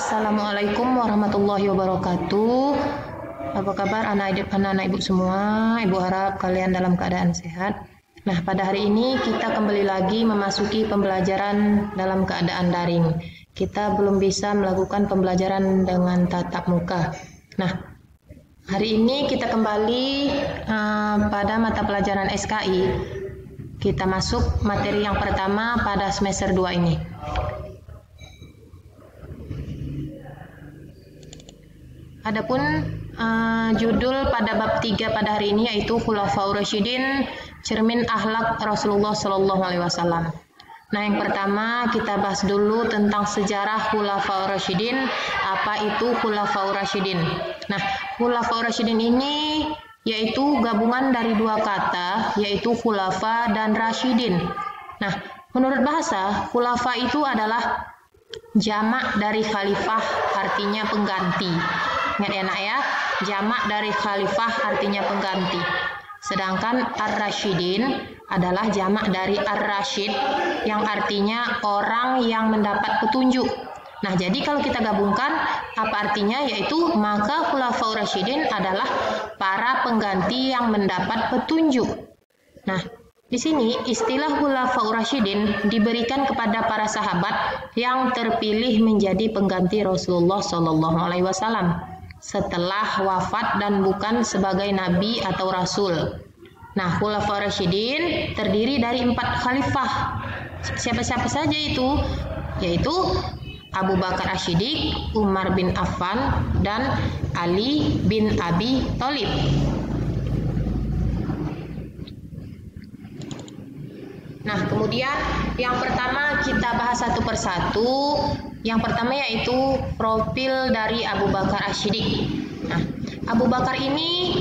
Assalamualaikum warahmatullahi wabarakatuh. Apa kabar anak-anak ibu semua? Ibu harap kalian dalam keadaan sehat. Nah, pada hari ini kita kembali lagi memasuki pembelajaran dalam keadaan daring. Kita belum bisa melakukan pembelajaran dengan tatap muka. Nah, hari ini kita kembali pada mata pelajaran SKI. Kita masuk materi yang pertama pada semester 2 ini. Adapun judul pada bab 3 pada hari ini yaitu Khulafaur Rasyidin, cermin akhlak Rasulullah Shallallahu Alaihi Wasallam. Nah, yang pertama kita bahas dulu tentang sejarah Khulafaur Rasyidin. Apa itu Khulafaur Rasyidin? Nah, Khulafaur Rasyidin ini yaitu gabungan dari dua kata, yaitu khulafa dan rasyidin. Nah, menurut bahasa, khulafa itu adalah jamak dari khalifah, artinya pengganti. Ingat ya nak ya, jamak dari khalifah artinya pengganti. Sedangkan ar-rasyidin adalah jamak dari ar-rasyid yang artinya orang yang mendapat petunjuk. Nah, jadi kalau kita gabungkan apa artinya, yaitu maka khulafaur rasyidin adalah para pengganti yang mendapat petunjuk. Nah, di sini istilah khulafaur rasyidin diberikan kepada para sahabat yang terpilih menjadi pengganti Rasulullah Shallallahu Alaihi Wasallam setelah wafat dan bukan sebagai nabi atau rasul. Nah, khulafaur rasyidin terdiri dari 4 khalifah. Siapa-siapa saja itu? Yaitu Abu Bakar As-Siddiq, Umar bin Affan, dan Ali bin Abi Thalib. Nah, kemudian yang pertama kita bahas satu persatu. Yang pertama yaitu profil dari Abu Bakar As-Siddiq. Nah, Abu Bakar ini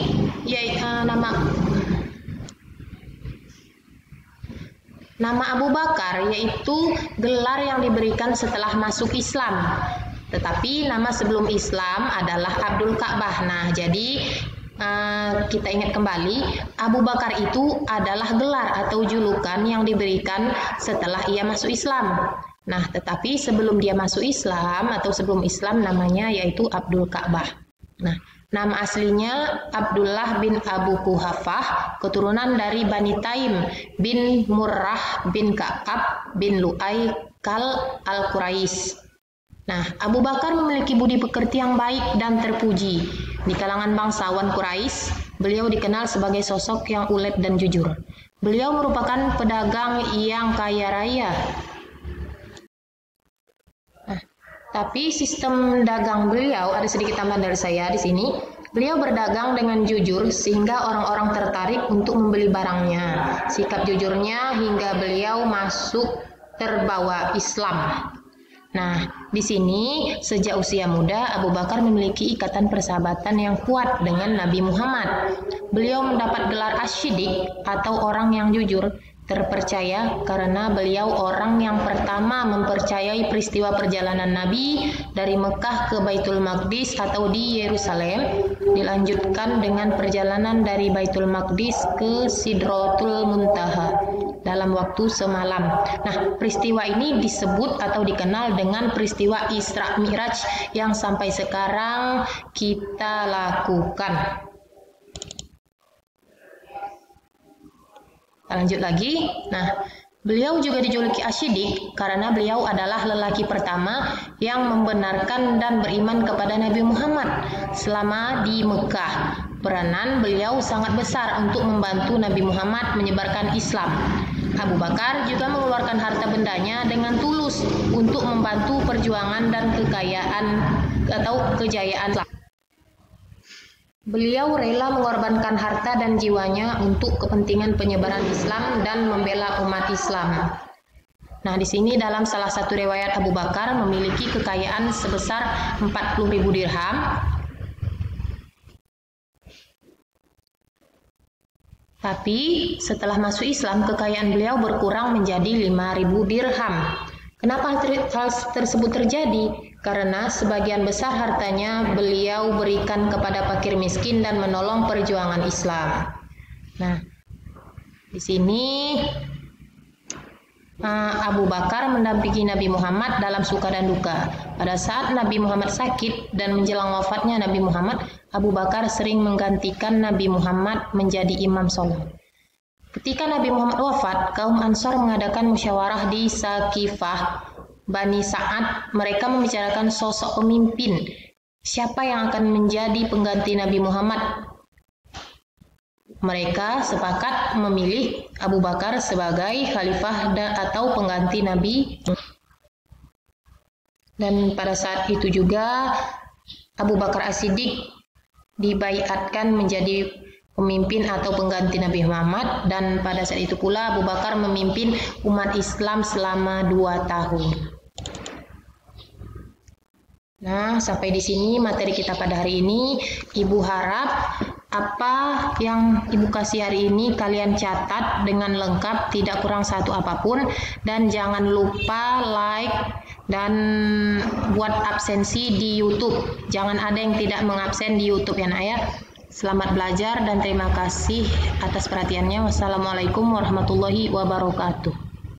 Nama Abu Bakar yaitu gelar yang diberikan setelah masuk Islam. Tetapi nama sebelum Islam adalah Abdul Ka'bah. Nah, jadi kita ingat kembali, Abu Bakar itu adalah gelar atau julukan yang diberikan setelah ia masuk Islam. Nah, tetapi sebelum dia masuk Islam atau sebelum Islam namanya yaitu Abdul Ka'bah. Nah, nama aslinya Abdullah bin Abu Quhafah, keturunan dari Bani Taim bin Murrah bin Ka'ab bin Lu'ay Kal Al-Quraisy. Nah, Abu Bakar memiliki budi pekerti yang baik dan terpuji. Di kalangan bangsawan Quraisy, beliau dikenal sebagai sosok yang ulet dan jujur. Beliau merupakan pedagang yang kaya raya. Tapi sistem dagang beliau ada sedikit tambahan dari saya di sini. Beliau berdagang dengan jujur sehingga orang-orang tertarik untuk membeli barangnya. Sikap jujurnya hingga beliau masuk terbawa Islam. Nah, di sini sejak usia muda Abu Bakar memiliki ikatan persahabatan yang kuat dengan Nabi Muhammad. Beliau mendapat gelar As-Siddiq atau orang yang jujur, terpercaya karena beliau orang yang pertama mempercayai peristiwa perjalanan Nabi dari Mekah ke Baitul Maqdis atau di Yerusalem, dilanjutkan dengan perjalanan dari Baitul Maqdis ke Sidratul Muntaha dalam waktu semalam. Nah, peristiwa ini disebut atau dikenal dengan peristiwa Isra Mi'raj yang sampai sekarang kita lakukan. Lanjut lagi. Nah, beliau juga dijuluki As-Siddiq karena beliau adalah lelaki pertama yang membenarkan dan beriman kepada Nabi Muhammad selama di Mekah. Peranan beliau sangat besar untuk membantu Nabi Muhammad menyebarkan Islam. Abu Bakar juga mengeluarkan harta bendanya dengan tulus untuk membantu perjuangan dan kekayaan atau kejayaan Islam. Beliau rela mengorbankan harta dan jiwanya untuk kepentingan penyebaran Islam dan membela umat Islam. Nah, di sini dalam salah satu riwayat Abu Bakar memiliki kekayaan sebesar 40.000 dirham. Tapi setelah masuk Islam, kekayaan beliau berkurang menjadi 5.000 dirham. Kenapa hal tersebut terjadi? Karena sebagian besar hartanya beliau berikan kepada fakir miskin dan menolong perjuangan Islam. Nah, di sini Abu Bakar mendampingi Nabi Muhammad dalam suka dan duka. Pada saat Nabi Muhammad sakit dan menjelang wafatnya Nabi Muhammad, Abu Bakar sering menggantikan Nabi Muhammad menjadi imam sholat. Ketika Nabi Muhammad wafat, kaum Ansor mengadakan musyawarah di Sakifah Bani Sa'ad. Mereka membicarakan sosok pemimpin. Siapa yang akan menjadi pengganti Nabi Muhammad? Mereka sepakat memilih Abu Bakar sebagai khalifah atau pengganti Nabi. Dan pada saat itu juga Abu Bakar As-Siddiq dibaiatkan menjadi pemimpin atau pengganti Nabi Muhammad, dan pada saat itu pula Abu Bakar memimpin umat Islam selama 2 tahun. Nah, sampai di sini materi kita pada hari ini. Ibu harap apa yang Ibu kasih hari ini kalian catat dengan lengkap, tidak kurang satu apapun, dan jangan lupa like dan buat absensi di YouTube. Jangan ada yang tidak mengabsen di YouTube ya nak ya. Selamat belajar dan terima kasih atas perhatiannya. Wassalamualaikum warahmatullahi wabarakatuh.